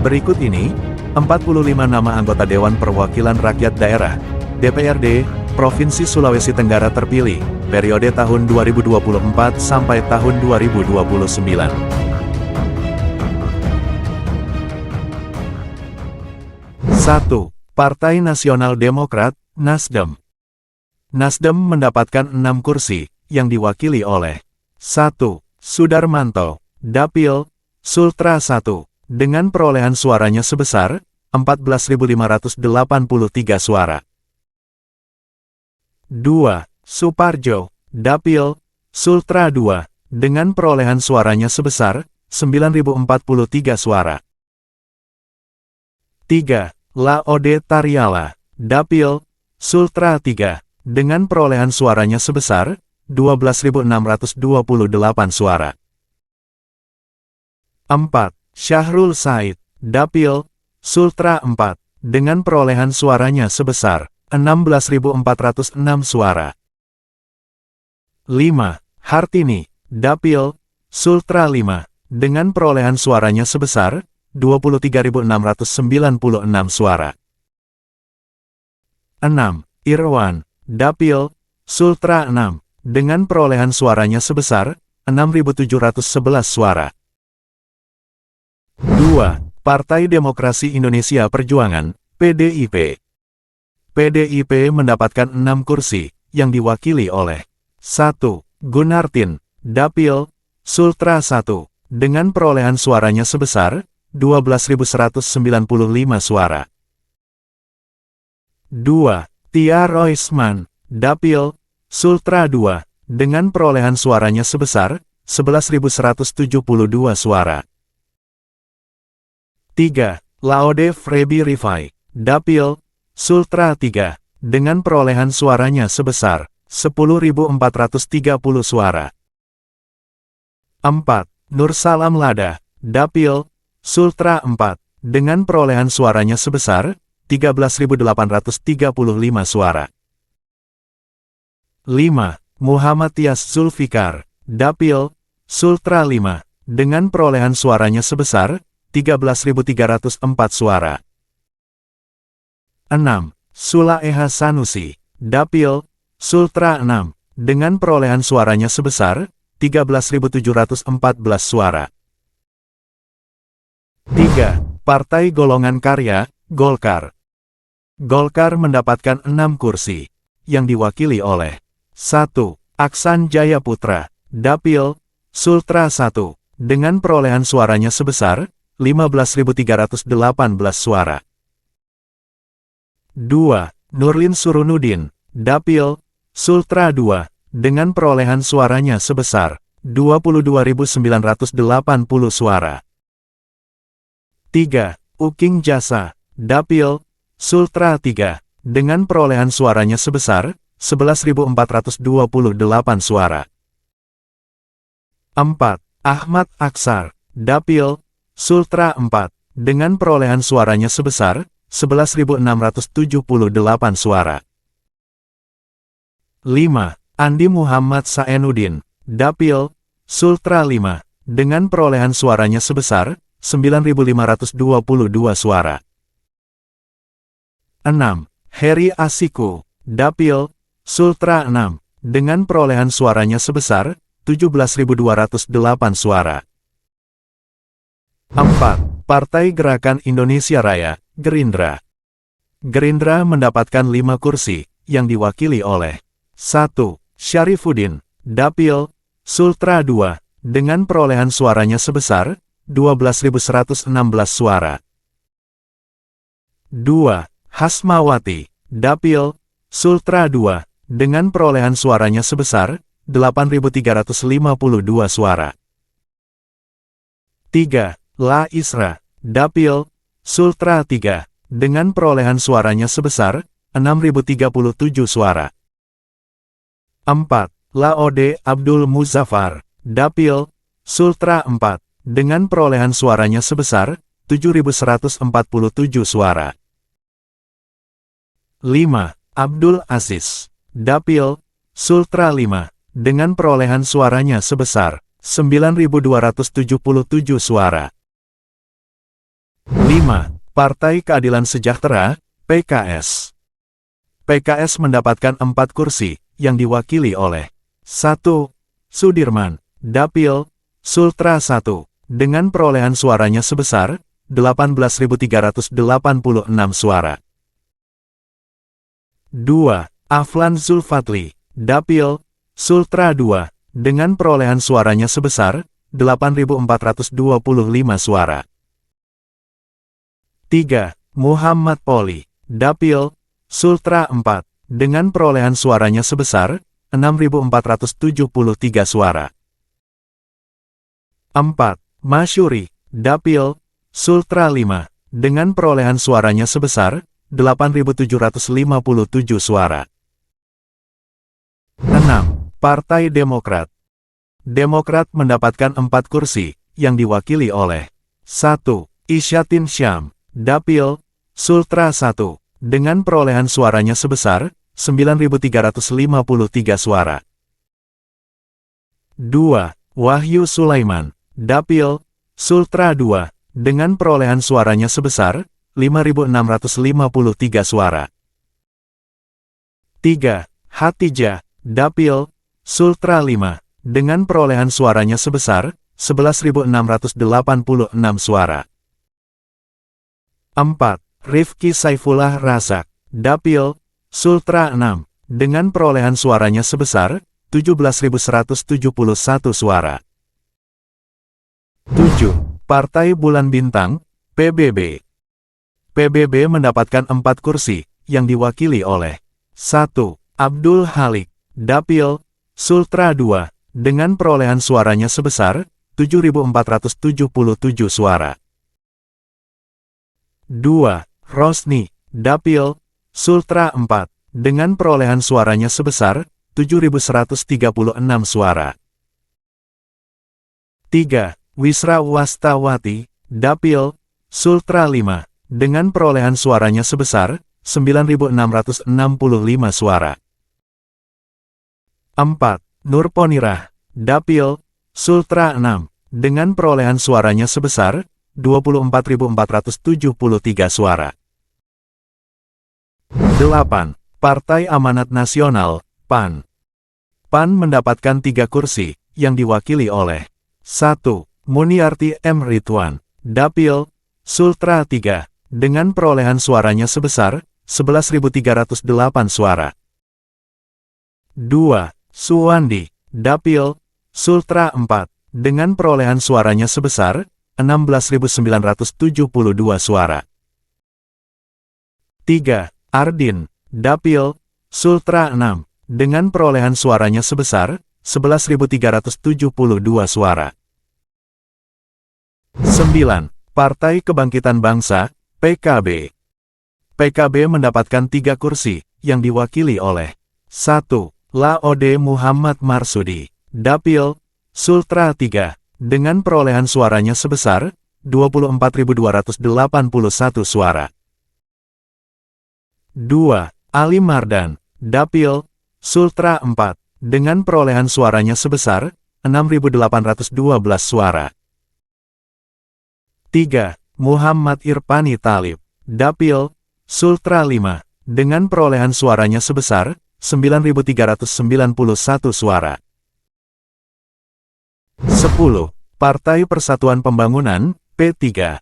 Berikut ini, 45 nama anggota Dewan Perwakilan Rakyat Daerah, DPRD, Provinsi Sulawesi Tenggara terpilih, periode tahun 2024 sampai tahun 2029. 1. Partai Nasional Demokrat, Nasdem. Nasdem mendapatkan 6 kursi, yang diwakili oleh 1. Sudarmanto, Dapil, Sultra 1, dengan perolehan suaranya sebesar 14.583 suara. 2. Suparjo, Dapil, Sultra 2, dengan perolehan suaranya sebesar 9.043 suara. 3. Laode Tariala, Dapil, Sultra 3, dengan perolehan suaranya sebesar 12.628 suara. 4. Syahrul Said, Dapil, Sultra 4, dengan perolehan suaranya sebesar 16.406 suara. 5. Hartini, Dapil, Sultra 5, dengan perolehan suaranya sebesar 23.696 suara. 6. Irwan, Dapil, Sultra 6, dengan perolehan suaranya sebesar 6.711 suara. 2. Partai Demokrasi Indonesia Perjuangan, PDIP. PDIP mendapatkan 6 kursi, yang diwakili oleh 1. Gunartin, Dapil, Sultra 1, dengan perolehan suaranya sebesar 12.195 suara. 2. Tia Roisman, Dapil, Sultra 2, dengan perolehan suaranya sebesar 11.172 suara. 3. Laode Frebi Rifai, Dapil, Sultra 3, dengan perolehan suaranya sebesar 10.430 suara. 4. Nursalam Lada, Dapil, Sultra 4, dengan perolehan suaranya sebesar 13.835 suara. 5. Muhammad Tias Zulfikar, Dapil, Sultra 5, dengan perolehan suaranya sebesar 13.304 suara. 6. Sulaeha Sanusi, Dapil, Sultra 6, dengan perolehan suaranya sebesar 13.714 suara. 3. Partai Golongan Karya, Golkar. Golkar mendapatkan 6 kursi, yang diwakili oleh 1. Aksan Jayaputra, Dapil, Sultra 1, dengan perolehan suaranya sebesar 15.318 suara. 2. Nurlin Surunudin, Dapil, Sultra 2, dengan perolehan suaranya sebesar 22.980 suara. 3. Uking Jasa, Dapil, Sultra 3, dengan perolehan suaranya sebesar 11.428 suara. 4. Ahmad Aksar, Dapil, Sultra 4, dengan perolehan suaranya sebesar 11.678 suara. 5. Andi Muhammad Saenuddin, Dapil, Sultra 5, dengan perolehan suaranya sebesar 9.522 suara. 6. Heri Asiku, Dapil, Sultra 6, dengan perolehan suaranya sebesar 17.208 suara. 4. Partai Gerakan Indonesia Raya, Gerindra. Gerindra mendapatkan 5 kursi, yang diwakili oleh 1. Syarifuddin, Dapil, Sultra 2, dengan perolehan suaranya sebesar 12.116 suara. 2. Hasmawati, Dapil, Sultra 2, dengan perolehan suaranya sebesar 8.352 suara. 3. La Isra, Dapil, Sultra 3, dengan perolehan suaranya sebesar 6.037 suara. 4. Laode Abdul Muzaffar, Dapil, Sultra 4, dengan perolehan suaranya sebesar 7.147 suara. 5. Abdul Aziz, Dapil, Sultra 5, dengan perolehan suaranya sebesar 9.277 suara. 5. Partai Keadilan Sejahtera, PKS. PKS mendapatkan 4 kursi, yang diwakili oleh 1. Sudirman, Dapil, Sultra 1, dengan perolehan suaranya sebesar 18.386 suara. 2. Aflan Zulfatli, Dapil, Sultra 2, dengan perolehan suaranya sebesar 8.425 suara. 3. Muhammad Poli, Dapil, Sultra 4, dengan perolehan suaranya sebesar 6.473 suara. 4. Masyuri, Dapil, Sultra 5, dengan perolehan suaranya sebesar 8.757 suara. 6. Partai Demokrat. Demokrat mendapatkan 4 kursi, yang diwakili oleh 1. Isyatin Syam, Dapil, Sultra 1, dengan perolehan suaranya sebesar 9.353 suara. 2. Wahyu Sulaiman, Dapil, Sultra 2, dengan perolehan suaranya sebesar 5.653 suara. 3. Hatijah, Dapil, Sultra 5, dengan perolehan suaranya sebesar 11.686 suara. 4. Rifki Saifullah Razak, Dapil, Sultra 6, dengan perolehan suaranya sebesar 17.171 suara. 7. Partai Bulan Bintang, PBB. PBB mendapatkan 4 kursi, yang diwakili oleh 1. Abdul Halik, Dapil, Sultra 2, dengan perolehan suaranya sebesar 7.477 suara. 2. Rosni, Dapil, Sultra 4, dengan perolehan suaranya sebesar 7.136 suara. 3. Wisra Wastawati, Dapil, Sultra 5, dengan perolehan suaranya sebesar 9.665 suara. 4. Nurponirah, Dapil, Sultra 6, dengan perolehan suaranya sebesar 24.473 suara. 8. Partai Amanat Nasional, PAN. PAN mendapatkan 3 kursi, yang diwakili oleh 1. Muniarti M. Ridwan, Dapil, Sultra 3, dengan perolehan suaranya sebesar 11.308 suara. 2. Suwandi, Dapil, Sultra 4, dengan perolehan suaranya sebesar 16.972 suara. 3. Ardin, Dapil, Sultra 6, dengan perolehan suaranya sebesar 11.372 suara. 9. Partai Kebangkitan Bangsa, PKB. PKB mendapatkan 3 kursi, yang diwakili oleh 1. Laode Muhammad Marsudi, Dapil, Sultra 3, dengan perolehan suaranya sebesar 24.281 suara. 2. Ali Mardan, Dapil, Sultra 4, dengan perolehan suaranya sebesar 6.812 suara. 3. Muhammad Irfani Talib, Dapil, Sultra 5, dengan perolehan suaranya sebesar 9.391 suara. 10. Partai Persatuan Pembangunan, P3.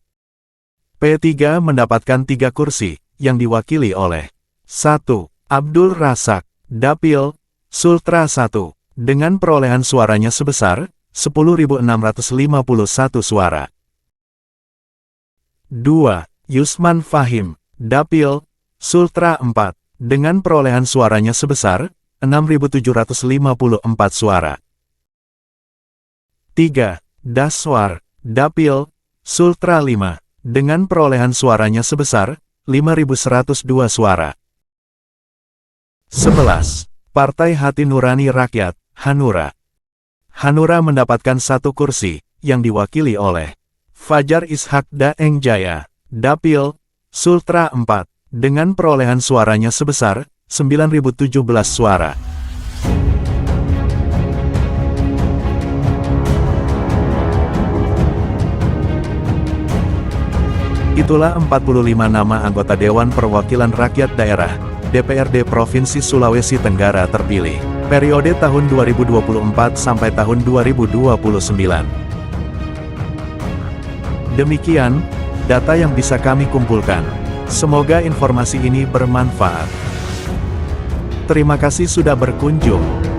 P3 mendapatkan 3 kursi, yang diwakili oleh 1. Abdul Razak, Dapil, Sultra 1, dengan perolehan suaranya sebesar 10.651 suara. 2. Yusman Fahim, Dapil, Sultra 4, dengan perolehan suaranya sebesar 6.754 suara. 3. Daswar, Dapil, Sultra 5, dengan perolehan suaranya sebesar 5.102 suara. 11. Partai Hati Nurani Rakyat, Hanura. Hanura mendapatkan 1 kursi, yang diwakili oleh Fajar Ishak Daeng Jaya, Dapil, Sultra 4, dengan perolehan suaranya sebesar 9.017 suara. Itulah 45 nama anggota Dewan Perwakilan Rakyat Daerah, DPRD Provinsi Sulawesi Tenggara terpilih, periode tahun 2024 sampai tahun 2029. Demikian, data yang bisa kami kumpulkan. Semoga informasi ini bermanfaat. Terima kasih sudah berkunjung.